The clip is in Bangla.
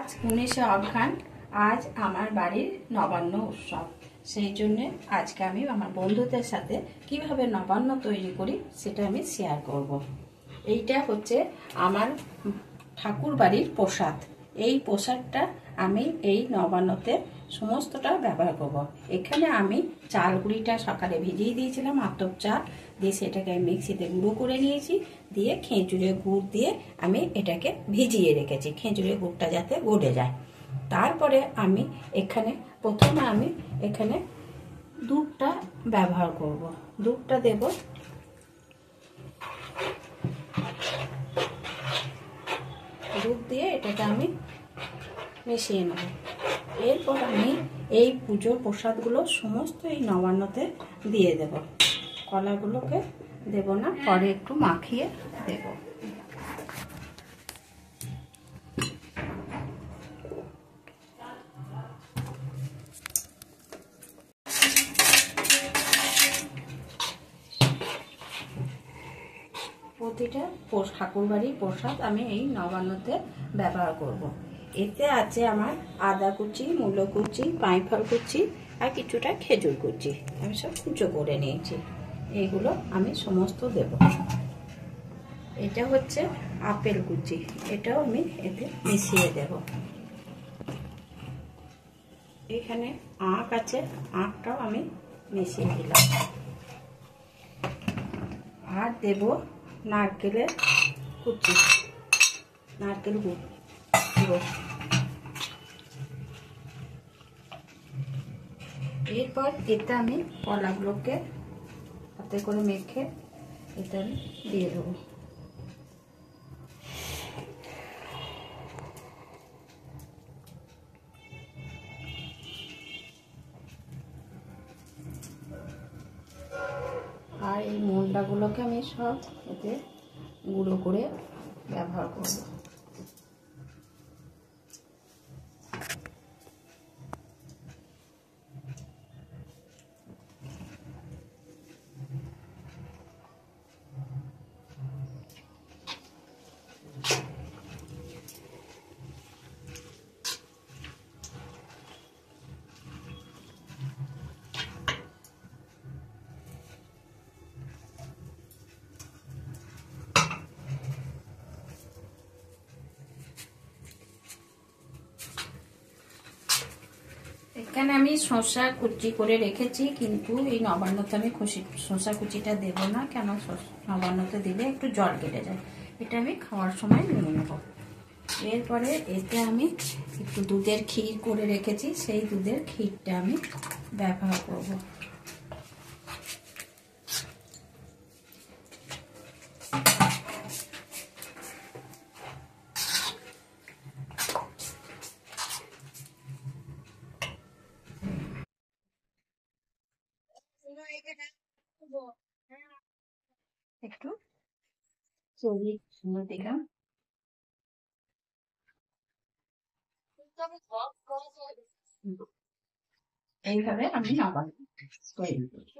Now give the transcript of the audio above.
আজ 19শে অঘ্রাণ। আজ আমার বাড়ির নবান্ন উৎসব। সেই জন্য আজকে আমি আমার বন্ধুদের সাথে কিভাবে নবান্ন তৈরি করি সেটা আমি শেয়ার করব। এইটা হচ্ছে আমার ঠাকুর বাড়ির প্রসাদ। এই প্রসাদটা আমি এই নবান্নতে সমস্তটা ব্যবহার করব। এখানে আমি চাল গুঁড়িটা সকালে ভিজিয়ে দিয়েছিলাম, আতপ চাল দিয়ে সেটাকে আমি মিক্সিতে গুঁড়ো করে নিয়েছি, দিয়ে খেজুরের গুড় দিয়ে আমি এটাকে ভিজিয়ে রেখেছি, খেজুরের গুড়টা যাতে গলে যায়। তারপরে আমি প্রথমে আমি এখানে দুধটা ব্যবহার করব। দুধটা দেব, দুধ দিয়ে এটাকে আমি মিশিয়ে নেব। এরপর আমি এই পুজোর প্রসাদগুলো সমস্ত এই নবান্নতে দিয়ে দেব। কলাগুলোকে দেব না, পরে একটু মাখিয়ে দেব। প্রতিটা ঠাকুরবাড়ির প্রসাদ আমি এই নবান্নতে ব্যবহার করব। এতে আছে আমার আদা কুচি, মূলো কুচি, পাঁইফল কুচি আর কিছুটা খেজুর কুচি। আমি সব কুচো করে নিয়েছি, এইগুলো আমি সমস্ত দেব। এটা হচ্ছে আপেল কুচি, এটাও আমি এতে মিশিয়ে দেব। এখানে আখ আছে, আখটাও আমি মিশিয়ে দিলাম। আর দেব নারকেলের কুচি, নারকেল গুঁড়ো। এরপর এটা আমি কলাগুলোকে হাতে করে মেখে এটা আমি দিয়ে দেবো। আর এই মন্ডাগুলোকে আমি সব এতে গুঁড়ো করে ব্যবহার করব। এখানে আমি শসা কুচি করে রেখেছি, কিন্তু এই নবান্নতে আমি শসা কুচিটা দেব না, কেন নবান্নতে দিলে একটু জল কেটে যায়। এটা আমি খাওয়ার সময় নিয়ে নেব। এরপরে এতে আমি একটু দুধের ক্ষীর করে রেখেছি, সেই দুধের ক্ষীরটা আমি ব্যবহার করব। একটু চিনি দিলাম। এইভাবে আমি নবান্ন তৈরি করি।